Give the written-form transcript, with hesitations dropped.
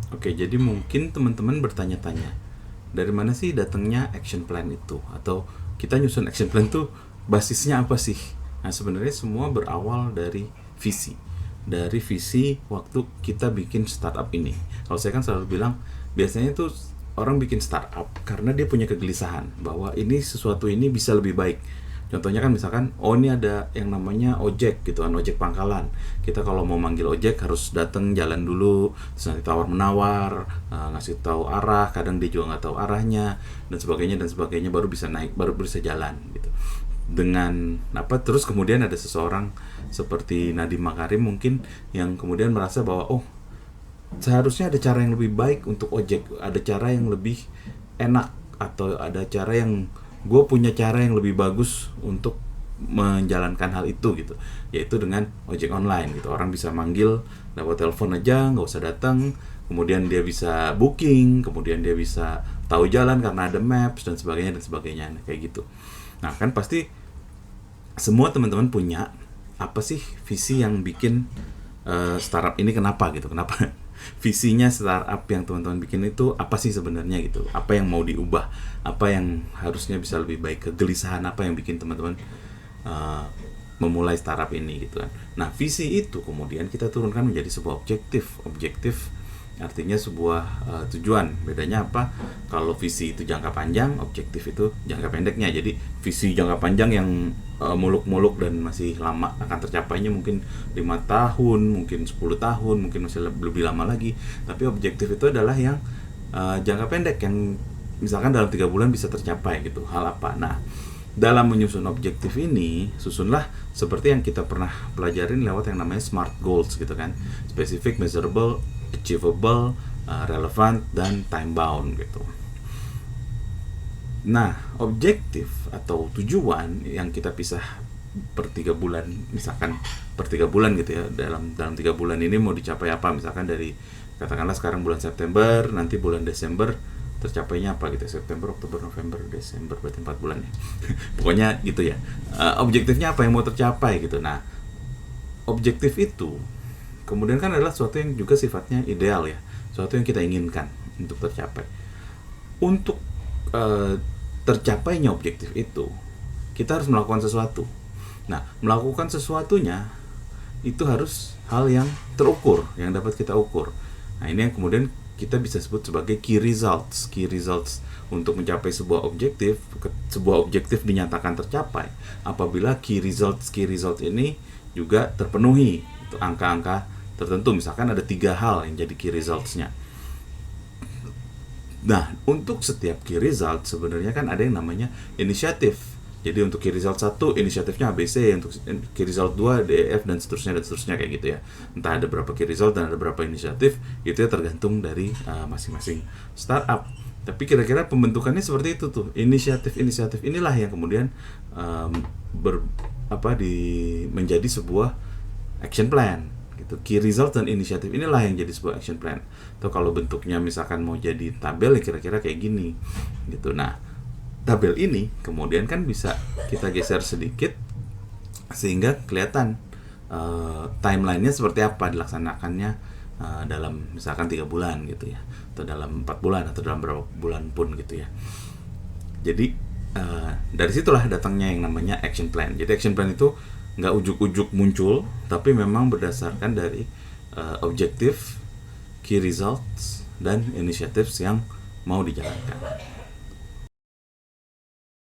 Oke, jadi mungkin teman-teman bertanya-tanya, dari mana sih datangnya action plan itu? Atau kita nyusun action plan tuh basisnya apa sih? Nah, sebenarnya semua berawal dari visi. Dari visi waktu kita bikin startup ini. Kalau saya kan selalu bilang, biasanya tuh orang bikin startup karena dia punya kegelisahan bahwa ini sesuatu ini bisa lebih baik. Contohnya kan misalkan, oh ini ada yang namanya ojek gitu kan, ojek pangkalan. Kita kalau mau manggil ojek harus datang jalan dulu, terus nanti tawar menawar, ngasih tahu arah, kadang dia juga nggak tahu arahnya dan sebagainya baru bisa naik, baru bisa jalan gitu. Dengan apa terus kemudian ada seseorang seperti Nadiem Makarim mungkin yang kemudian merasa bahwa oh seharusnya ada cara yang lebih baik untuk ojek, ada cara yang lebih enak atau ada cara yang gue punya cara yang lebih bagus untuk menjalankan hal itu gitu, yaitu dengan ojek online gitu. Orang bisa manggil lewat telepon aja, nggak usah datang, kemudian dia bisa booking, kemudian dia bisa tahu jalan karena ada maps dan sebagainya kayak gitu. Nah kan pasti semua teman-teman punya apa sih visi yang bikin startup ini kenapa gitu, kenapa visinya startup yang teman-teman bikin itu apa sih sebenarnya gitu, apa yang mau diubah, apa yang harusnya bisa lebih baik, kegelisahan apa yang bikin teman-teman uh, memulai startup ini gitu kan. Nah visi itu kemudian kita turunkan menjadi sebuah objektif artinya sebuah tujuan. Bedanya apa? Kalau visi itu jangka panjang, objektif itu jangka pendeknya. Jadi visi jangka panjang yang muluk-muluk dan masih lama akan tercapainya mungkin 5 tahun, mungkin 10 tahun, mungkin masih lebih lama lagi. Tapi objektif itu adalah yang jangka pendek yang misalkan dalam 3 bulan bisa tercapai gitu. Hal apa? Nah, dalam menyusun objektif ini, susunlah seperti yang kita pernah pelajarin lewat yang namanya SMART goals gitu kan. Specific, measurable, achievable, relevant, dan time bound gitu. Nah, objektif atau tujuan yang kita pisah per 3 bulan, misalkan per 3 bulan gitu ya, dalam 3 bulan ini mau dicapai apa, misalkan dari katakanlah sekarang bulan September, nanti bulan Desember tercapainya apa gitu, September, Oktober, November, Desember, berarti 4 bulan ya. Pokoknya gitu ya. Objektifnya apa yang mau tercapai gitu. Nah, objektif itu kemudian kan adalah sesuatu yang juga sifatnya ideal ya, sesuatu yang kita inginkan untuk tercapai. Untuk tercapainya objektif itu, kita harus melakukan sesuatu. Nah, melakukan sesuatunya itu harus hal yang terukur, yang dapat kita ukur. Nah, ini yang kemudian kita bisa sebut sebagai key results. Key results untuk mencapai sebuah objektif dinyatakan tercapai apabila key results ini juga terpenuhi. Itu angka-angka tertentu, misalkan ada 3 hal yang jadi key results-nya. Nah, untuk setiap key result sebenarnya kan ada yang namanya inisiatif. Jadi untuk key result 1 inisiatifnya ABC, untuk key result 2 DEF dan seterusnya kayak gitu ya. Entah ada berapa key result dan ada berapa inisiatif, itu ya tergantung dari masing-masing startup. Tapi kira-kira pembentukannya seperti itu tuh. Inisiatif inilah yang kemudian menjadi sebuah action plan gitu. Key result dan inisiatif inilah yang jadi sebuah action plan. Atau kalau bentuknya misalkan mau jadi tabel ya kira-kira kayak gini gitu. Nah, tabel ini kemudian kan bisa kita geser sedikit sehingga kelihatan timelinenya seperti apa dilaksanakannya dalam misalkan 3 bulan gitu ya, atau dalam 4 bulan atau dalam berapa bulan pun gitu ya. Jadi dari situlah datangnya yang namanya action plan. Jadi action plan itu nggak ujuk-ujuk muncul, tapi memang berdasarkan dari objektif, key results, dan initiatives yang mau dijalankan.